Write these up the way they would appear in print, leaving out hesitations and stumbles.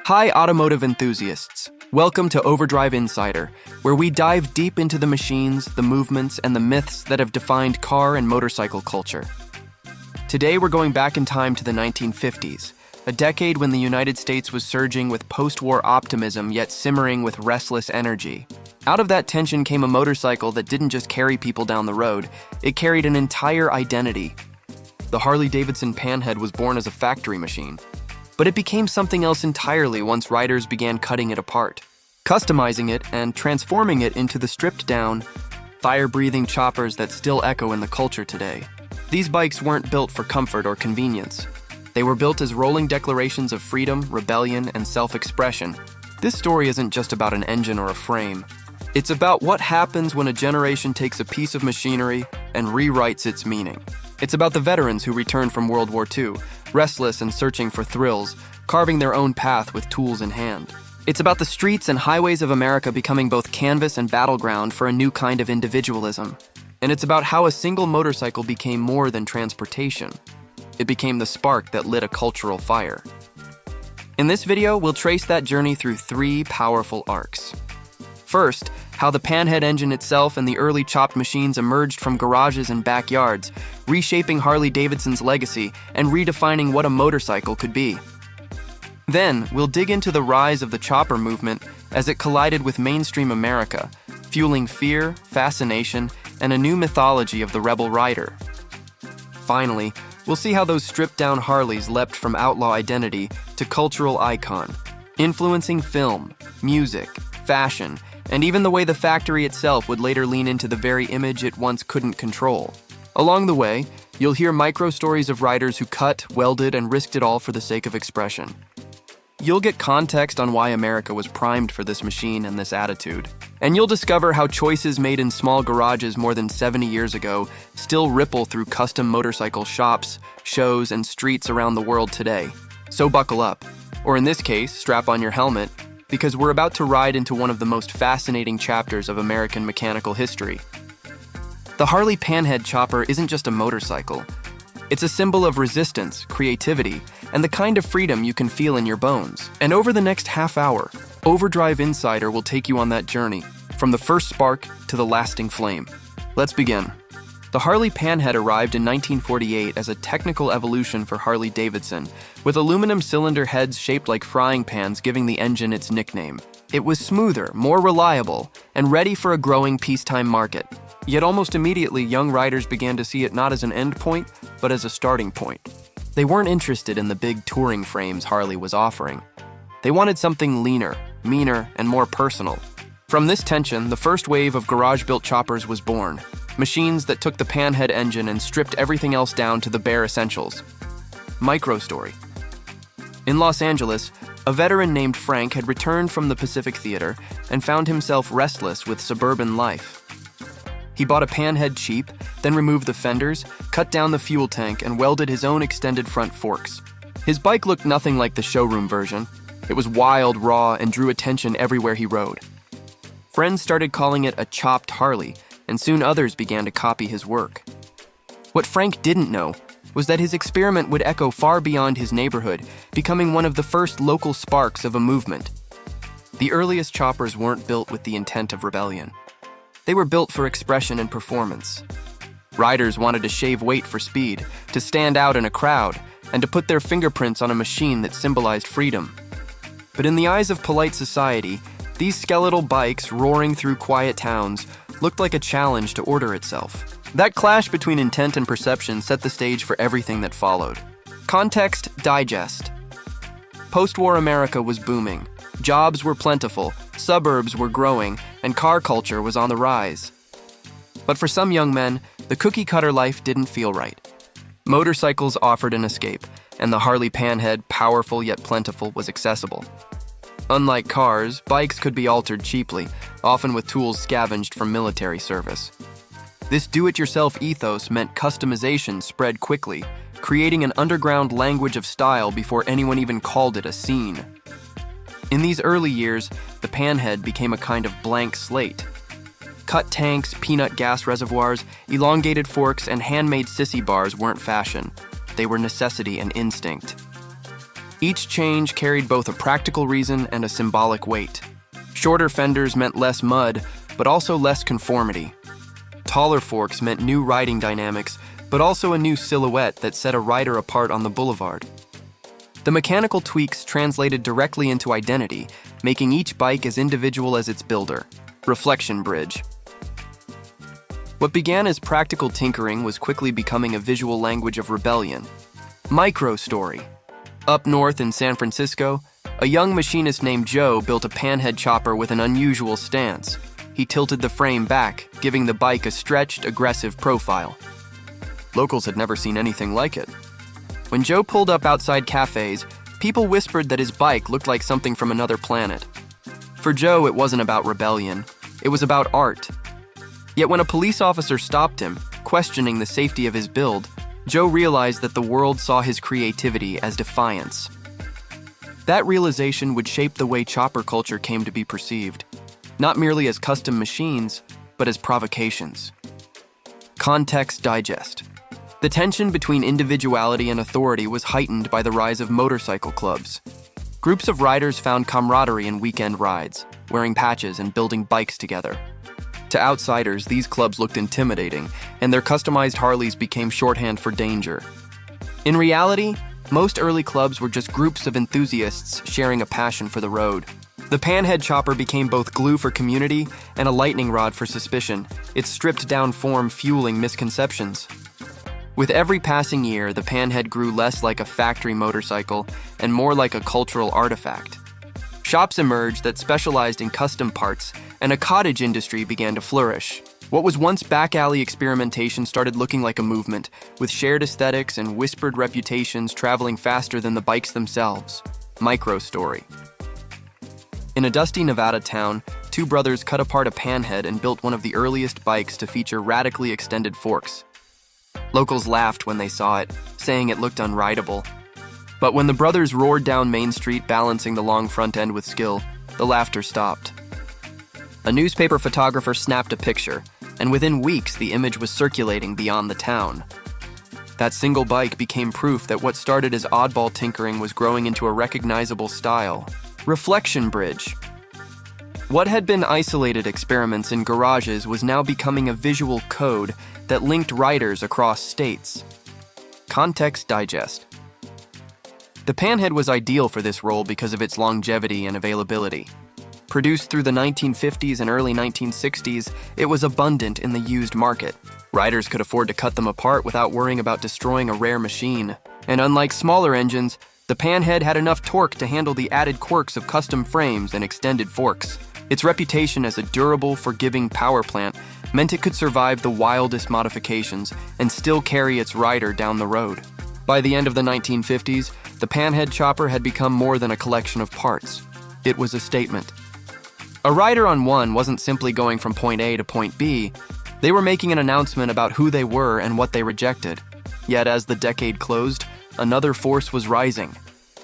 Hi, automotive enthusiasts. Welcome to Overdrive Insider, where we dive deep into the machines, the movements, and the myths that have defined car and motorcycle culture. Today, we're going back in time to the 1950s, a decade when the United States was surging with post-war optimism yet simmering with restless energy. Out of that tension came a motorcycle that didn't just carry people down the road, it carried an entire identity. The Harley-Davidson Panhead was born as a factory machine, but it became something else entirely once riders began cutting it apart, customizing it and transforming it into the stripped-down, fire-breathing choppers that still echo in the culture today. These bikes weren't built for comfort or convenience. They were built as rolling declarations of freedom, rebellion, and self-expression. This story isn't just about an engine or a frame. It's about what happens when a generation takes a piece of machinery and rewrites its meaning. It's about the veterans who returned from World War II, restless and searching for thrills, carving their own path with tools in hand. It's about the streets and highways of America becoming both canvas and battleground for a new kind of individualism. And it's about how a single motorcycle became more than transportation. It became the spark that lit a cultural fire. In this video, we'll trace that journey through three powerful arcs. First, how the Panhead engine itself and the early chopped machines emerged from garages and backyards, reshaping Harley-Davidson's legacy and redefining what a motorcycle could be. Then, we'll dig into the rise of the chopper movement as it collided with mainstream America, fueling fear, fascination, and a new mythology of the rebel rider. Finally, we'll see how those stripped-down Harleys leapt from outlaw identity to cultural icon, influencing film, music, fashion, and even the way the factory itself would later lean into the very image it once couldn't control. Along the way, you'll hear micro-stories of riders who cut, welded, and risked it all for the sake of expression. You'll get context on why America was primed for this machine and this attitude. And you'll discover how choices made in small garages more than 70 years ago still ripple through custom motorcycle shops, shows, and streets around the world today. So buckle up, or in this case, strap on your helmet, because we're about to ride into one of the most fascinating chapters of American mechanical history. The Harley Panhead chopper isn't just a motorcycle. It's a symbol of resistance, creativity, and the kind of freedom you can feel in your bones. And over the next half hour, Overdrive Insider will take you on that journey, from the first spark to the lasting flame. Let's begin. The Harley Panhead arrived in 1948 as a technical evolution for Harley-Davidson, with aluminum cylinder heads shaped like frying pans giving the engine its nickname. It was smoother, more reliable, and ready for a growing peacetime market. Yet almost immediately, young riders began to see it not as an end point, but as a starting point. They weren't interested in the big touring frames Harley was offering. They wanted something leaner, meaner, and more personal. From this tension, the first wave of garage-built choppers was born. Machines that took the Panhead engine and stripped everything else down to the bare essentials. Micro-story. In Los Angeles, a veteran named Frank had returned from the Pacific Theater and found himself restless with suburban life. He bought a Panhead cheap, then removed the fenders, cut down the fuel tank, and welded his own extended front forks. His bike looked nothing like the showroom version. It was wild, raw, and drew attention everywhere he rode. Friends started calling it a chopped Harley, and soon others began to copy his work. What Frank didn't know was that his experiment would echo far beyond his neighborhood, becoming one of the first local sparks of a movement. The earliest choppers weren't built with the intent of rebellion. They were built for expression and performance. Riders wanted to shave weight for speed, to stand out in a crowd, and to put their fingerprints on a machine that symbolized freedom. But in the eyes of polite society, these skeletal bikes roaring through quiet towns looked like a challenge to order itself. That clash between intent and perception set the stage for everything that followed. Context digest. Post-war America was booming. Jobs were plentiful, suburbs were growing, and car culture was on the rise. But for some young men, the cookie-cutter life didn't feel right. Motorcycles offered an escape, and the Harley Panhead, powerful yet plentiful, was accessible. Unlike cars, bikes could be altered cheaply, often with tools scavenged from military service. This do-it-yourself ethos meant customization spread quickly, creating an underground language of style before anyone even called it a scene. In these early years, the Panhead became a kind of blank slate. Cut tanks, peanut gas reservoirs, elongated forks, and handmade sissy bars weren't fashion. They were necessity and instinct. Each change carried both a practical reason and a symbolic weight. Shorter fenders meant less mud, but also less conformity. Taller forks meant new riding dynamics, but also a new silhouette that set a rider apart on the boulevard. The mechanical tweaks translated directly into identity, making each bike as individual as its builder. Reflection bridge. What began as practical tinkering was quickly becoming a visual language of rebellion. Micro story. Up north in San Francisco, a young machinist named Joe built a panhead chopper with an unusual stance. He tilted the frame back, giving the bike a stretched, aggressive profile. Locals had never seen anything like it. When Joe pulled up outside cafes, people whispered that his bike looked like something from another planet. For Joe, it wasn't about rebellion. It was about art. Yet when a police officer stopped him, questioning the safety of his build, Joe realized that the world saw his creativity as defiance. That realization would shape the way chopper culture came to be perceived, not merely as custom machines, but as provocations. Context digest. The tension between individuality and authority was heightened by the rise of motorcycle clubs. Groups of riders found camaraderie in weekend rides, wearing patches and building bikes together. To outsiders, these clubs looked intimidating, and their customized Harleys became shorthand for danger. In reality, most early clubs were just groups of enthusiasts sharing a passion for the road. The Panhead chopper became both glue for community and a lightning rod for suspicion, its stripped-down form fueling misconceptions. With every passing year, the Panhead grew less like a factory motorcycle and more like a cultural artifact. Shops emerged that specialized in custom parts, and a cottage industry began to flourish. What was once back-alley experimentation started looking like a movement, with shared aesthetics and whispered reputations traveling faster than the bikes themselves. Micro story. In a dusty Nevada town, two brothers cut apart a Panhead and built one of the earliest bikes to feature radically extended forks. Locals laughed when they saw it, saying it looked unrideable. But when the brothers roared down Main Street balancing the long front end with skill, the laughter stopped. A newspaper photographer snapped a picture, and within weeks the image was circulating beyond the town. That single bike became proof that what started as oddball tinkering was growing into a recognizable style. Reflection bridge. What had been isolated experiments in garages was now becoming a visual code that linked riders across states. Context digest. The Panhead was ideal for this role because of its longevity and availability. Produced through the 1950s and early 1960s, it was abundant in the used market. Riders could afford to cut them apart without worrying about destroying a rare machine. And unlike smaller engines, the Panhead had enough torque to handle the added quirks of custom frames and extended forks. Its reputation as a durable, forgiving power plant meant it could survive the wildest modifications and still carry its rider down the road. By the end of the 1950s, the Panhead chopper had become more than a collection of parts. It was a statement. A rider on one wasn't simply going from point A to point B. They were making an announcement about who they were and what they rejected. Yet as the decade closed, another force was rising.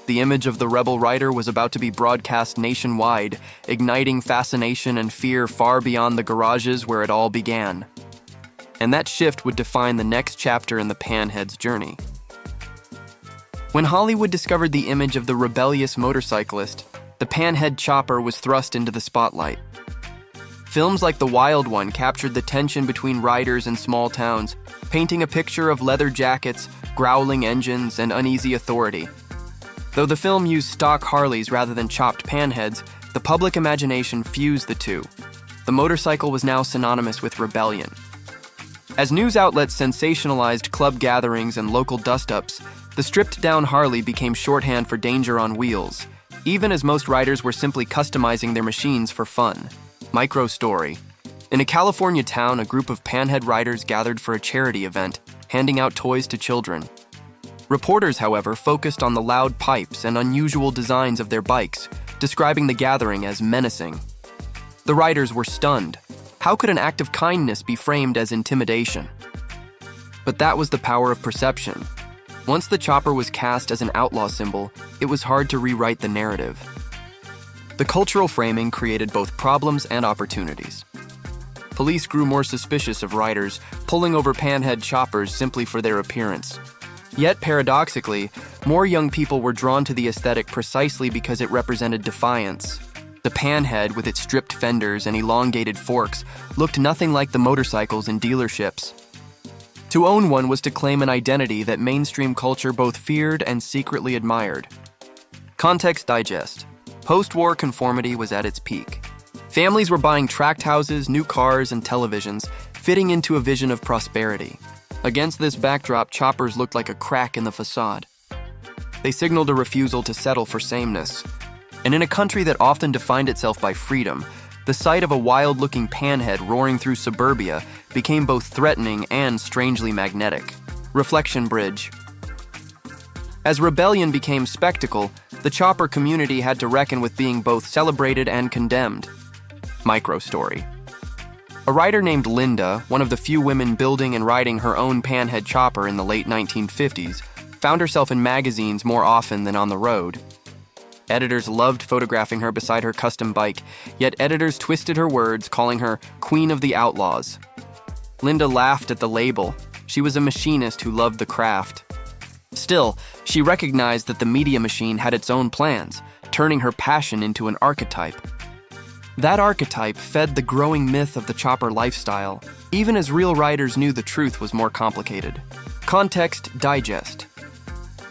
The image of the rebel rider was about to be broadcast nationwide, igniting fascination and fear far beyond the garages where it all began. And that shift would define the next chapter in the Panhead's journey. When Hollywood discovered the image of the rebellious motorcyclist, the Panhead chopper was thrust into the spotlight. Films like The Wild One captured the tension between riders in small towns, painting a picture of leather jackets, growling engines, and uneasy authority. Though the film used stock Harleys rather than chopped Panheads, the public imagination fused the two. The motorcycle was now synonymous with rebellion. As news outlets sensationalized club gatherings and local dust-ups, the stripped-down Harley became shorthand for danger on wheels, even as most riders were simply customizing their machines for fun. Micro story. In a California town, a group of Panhead riders gathered for a charity event, handing out toys to children. Reporters, however, focused on the loud pipes and unusual designs of their bikes, describing the gathering as menacing. The riders were stunned. How could an act of kindness be framed as intimidation? But that was the power of perception. Once the chopper was cast as an outlaw symbol, it was hard to rewrite the narrative. The cultural framing created both problems and opportunities. Police grew more suspicious of riders pulling over Panhead choppers simply for their appearance. Yet, paradoxically, more young people were drawn to the aesthetic precisely because it represented defiance. The Panhead, with its stripped fenders and elongated forks, looked nothing like the motorcycles in dealerships. To own one was to claim an identity that mainstream culture both feared and secretly admired. Context Digest. Post-war conformity was at its peak. Families were buying tract houses, new cars, and televisions, fitting into a vision of prosperity. Against this backdrop, choppers looked like a crack in the facade. They signaled a refusal to settle for sameness. And in a country that often defined itself by freedom, the sight of a wild-looking Panhead roaring through suburbia became both threatening and strangely magnetic. Reflection Bridge. As rebellion became spectacle, the chopper community had to reckon with being both celebrated and condemned. Microstory. A writer named Linda, one of the few women building and riding her own Panhead chopper in the late 1950s, found herself in magazines more often than on the road. Editors loved photographing her beside her custom bike, yet editors twisted her words, calling her Queen of the Outlaws. Linda laughed at the label. She was a machinist who loved the craft. Still, she recognized that the media machine had its own plans, turning her passion into an archetype. That archetype fed the growing myth of the chopper lifestyle, even as real riders knew the truth was more complicated. Context Digest.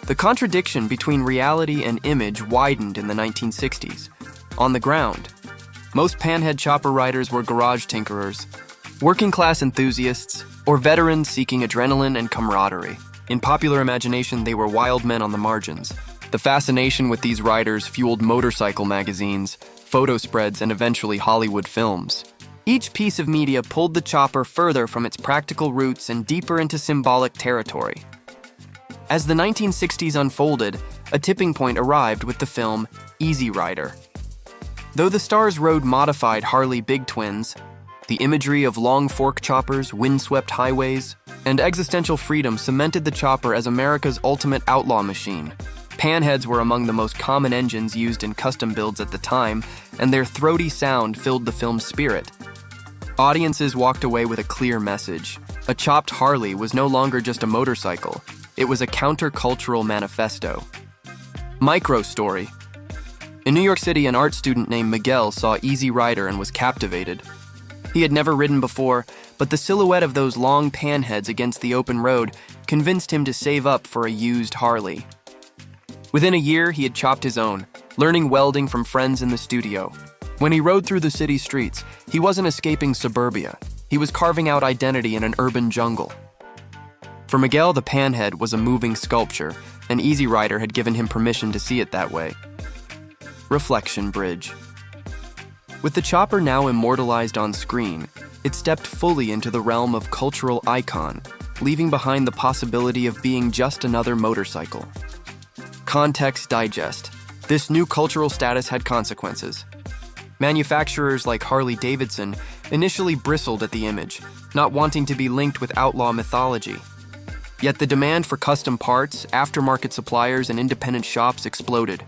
The contradiction between reality and image widened in the 1960s. On the ground, most Panhead chopper riders were garage tinkerers, working-class enthusiasts, or veterans seeking adrenaline and camaraderie. In popular imagination, they were wild men on the margins. The fascination with these riders fueled motorcycle magazines, photo spreads, and eventually Hollywood films. Each piece of media pulled the chopper further from its practical roots and deeper into symbolic territory. As the 1960s unfolded, a tipping point arrived with the film Easy Rider. Though the stars rode modified Harley Big Twins, the imagery of long fork choppers, windswept highways, and existential freedom cemented the chopper as America's ultimate outlaw machine. Panheads were among the most common engines used in custom builds at the time, and their throaty sound filled the film's spirit. Audiences walked away with a clear message. A chopped Harley was no longer just a motorcycle. It was a countercultural manifesto. Microstory. In New York City, an art student named Miguel saw Easy Rider and was captivated. He had never ridden before, but the silhouette of those long Panheads against the open road convinced him to save up for a used Harley. Within a year, he had chopped his own, learning welding from friends in the studio. When he rode through the city streets, he wasn't escaping suburbia. He was carving out identity in an urban jungle. For Miguel, the Panhead was a moving sculpture, and Easy Rider had given him permission to see it that way. Reflection Bridge. With the chopper now immortalized on screen, it stepped fully into the realm of cultural icon, leaving behind the possibility of being just another motorcycle. Context Digest. This new cultural status had consequences. Manufacturers like Harley-Davidson initially bristled at the image, not wanting to be linked with outlaw mythology. Yet the demand for custom parts, aftermarket suppliers, and independent shops exploded.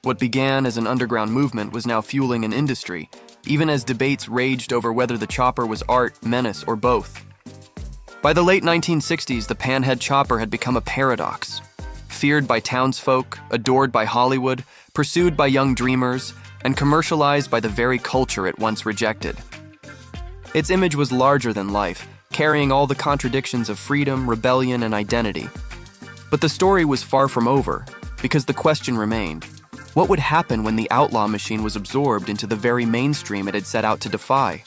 What began as an underground movement was now fueling an industry, even as debates raged over whether the chopper was art, menace, or both. By the late 1960s, the Panhead chopper had become a paradox. Feared by townsfolk, adored by Hollywood, pursued by young dreamers, and commercialized by the very culture it once rejected. Its image was larger than life, carrying all the contradictions of freedom, rebellion, and identity. But the story was far from over, because the question remained: what would happen when the outlaw machine was absorbed into the very mainstream it had set out to defy?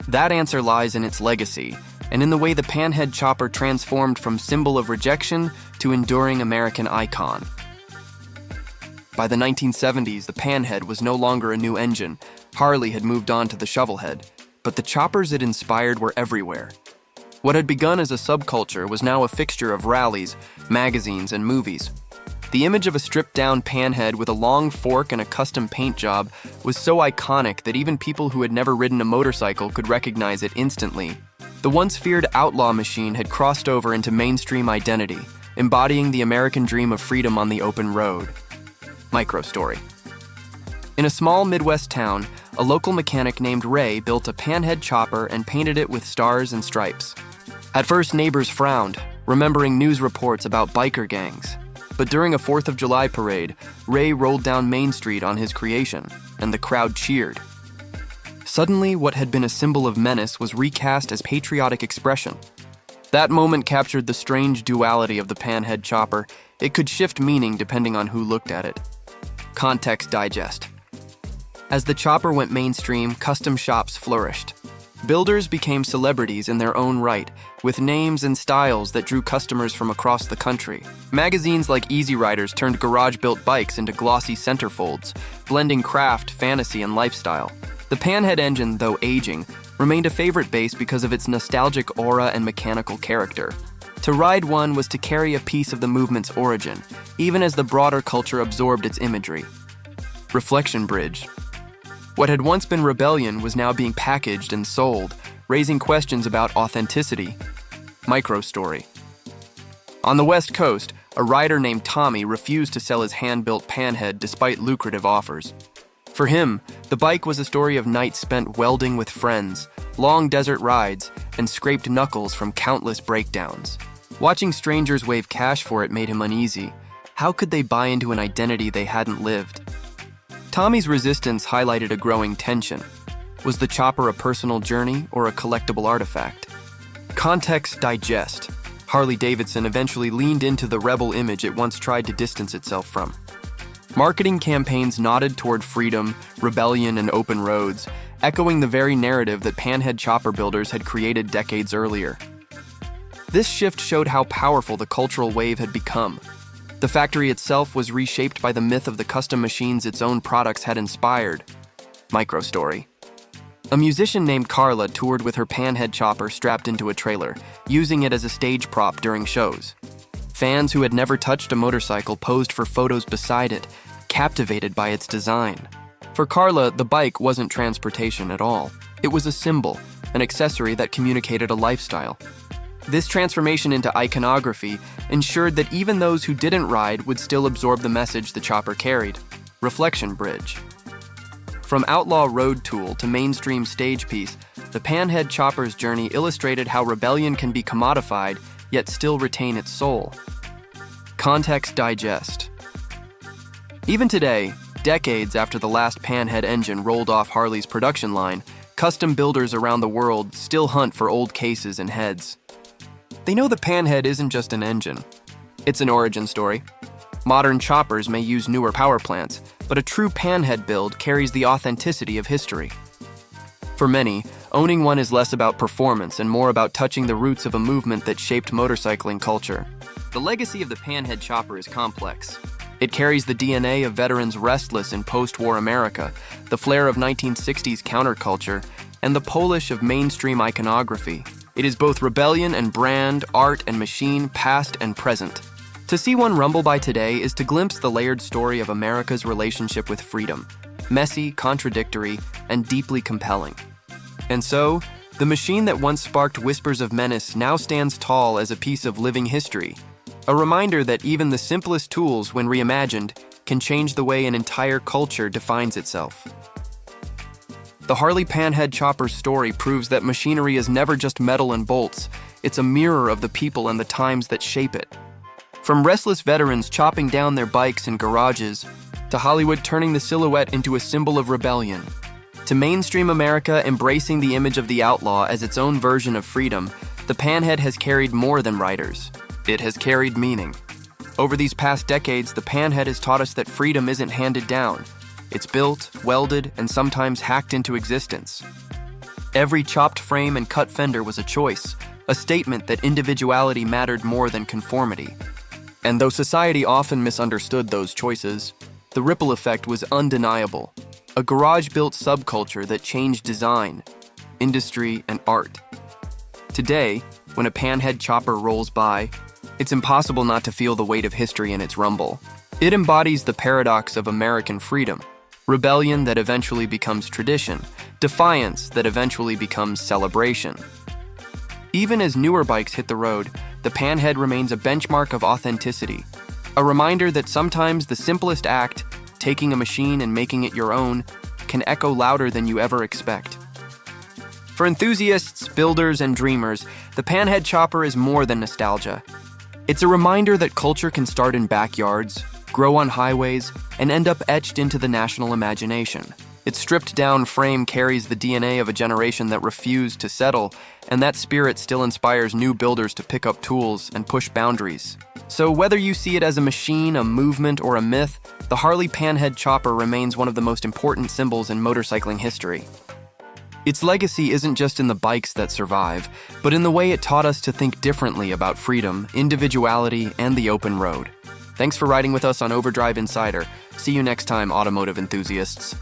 That answer lies in its legacy, and in the way the Panhead chopper transformed from symbol of rejection to enduring American icon. By the 1970s, the Panhead was no longer a new engine. Harley had moved on to the shovelhead, but the choppers it inspired were everywhere. What had begun as a subculture was now a fixture of rallies, magazines, and movies. The image of a stripped-down Panhead with a long fork and a custom paint job was so iconic that even people who had never ridden a motorcycle could recognize it instantly. The once feared outlaw machine had crossed over into mainstream identity, embodying the American dream of freedom on the open road. Microstory. In a small Midwest town, a local mechanic named Ray built a Panhead chopper and painted it with stars and stripes. At first, neighbors frowned. remembering news reports about biker gangs. But during a 4th of July parade, Ray rolled down Main Street on his creation, and the crowd cheered. Suddenly, what had been a symbol of menace was recast as patriotic expression. That moment captured the strange duality of the Panhead chopper. It could shift meaning depending on who looked at it. Context digest. As the chopper went mainstream, custom shops flourished. Builders became celebrities in their own right, with names and styles that drew customers from across the country. Magazines like Easy Riders turned garage-built bikes into glossy centerfolds, blending craft, fantasy, and lifestyle. The Panhead engine, though aging, remained a favorite base because of its nostalgic aura and mechanical character. To ride one was to carry a piece of the movement's origin, even as the broader culture absorbed its imagery. Reflection bridge. What had once been rebellion was now being packaged and sold, raising questions about authenticity. Micro-story. On the West Coast, a rider named Tommy refused to sell his hand-built Panhead despite lucrative offers. For him, the bike was a story of nights spent welding with friends, long desert rides, and scraped knuckles from countless breakdowns. Watching strangers wave cash for it made him uneasy. How could they buy into an identity they hadn't lived? Tommy's resistance highlighted a growing tension. Was the chopper a personal journey or a collectible artifact? Context digest. Harley-Davidson eventually leaned into the rebel image it once tried to distance itself from. Marketing campaigns nodded toward freedom, rebellion, and open roads, echoing the very narrative that Panhead chopper builders had created decades earlier. This shift showed how powerful the cultural wave had become. The factory itself was reshaped by the myth of the custom machines its own products had inspired. Micro-story. A musician named Carla toured with her Panhead chopper strapped into a trailer, using it as a stage prop during shows. Fans who had never touched a motorcycle posed for photos beside it, captivated by its design. For Carla, the bike wasn't transportation at all. It was a symbol, an accessory that communicated a lifestyle. This transformation into iconography ensured that even those who didn't ride would still absorb the message the chopper carried. Reflection bridge. From outlaw road tool to mainstream stage piece, the Panhead chopper's journey illustrated how rebellion can be commodified, yet still retain its soul. Context digest. Even today, decades after the last Panhead engine rolled off Harley's production line, custom builders around the world still hunt for old cases and heads. They know the Panhead isn't just an engine. It's an origin story. Modern choppers may use newer power plants, but a true Panhead build carries the authenticity of history. For many, owning one is less about performance and more about touching the roots of a movement that shaped motorcycling culture. The legacy of the Panhead chopper is complex. It carries the DNA of veterans restless in post-war America, the flair of 1960s counterculture, and the polish of mainstream iconography. It is both rebellion and brand, art and machine, past and present. To see one rumble by today is to glimpse the layered story of America's relationship with freedom, messy, contradictory, and deeply compelling. And so, the machine that once sparked whispers of menace now stands tall as a piece of living history, a reminder that even the simplest tools, when reimagined, can change the way an entire culture defines itself. The Harley Panhead chopper's story proves that machinery is never just metal and bolts, it's a mirror of the people and the times that shape it. From restless veterans chopping down their bikes in garages, to Hollywood turning the silhouette into a symbol of rebellion, to mainstream America embracing the image of the outlaw as its own version of freedom, the Panhead has carried more than riders. It has carried meaning. Over these past decades, the Panhead has taught us that freedom isn't handed down. It's built, welded, and sometimes hacked into existence. Every chopped frame and cut fender was a choice, a statement that individuality mattered more than conformity. And though society often misunderstood those choices, the ripple effect was undeniable. A garage-built subculture that changed design, industry, and art. Today, when a Panhead chopper rolls by, it's impossible not to feel the weight of history in its rumble. It embodies the paradox of American freedom. Rebellion that eventually becomes tradition, defiance that eventually becomes celebration. Even as newer bikes hit the road, the Panhead remains a benchmark of authenticity, a reminder that sometimes the simplest act, taking a machine and making it your own, can echo louder than you ever expect. For enthusiasts, builders, and dreamers, the Panhead chopper is more than nostalgia. It's a reminder that culture can start in backyards, grow on highways, and end up etched into the national imagination. Its stripped-down frame carries the DNA of a generation that refused to settle, and that spirit still inspires new builders to pick up tools and push boundaries. So whether you see it as a machine, a movement, or a myth, the Harley Panhead chopper remains one of the most important symbols in motorcycling history. Its legacy isn't just in the bikes that survive, but in the way it taught us to think differently about freedom, individuality, and the open road. Thanks for riding with us on Overdrive Insider. See you next time, automotive enthusiasts.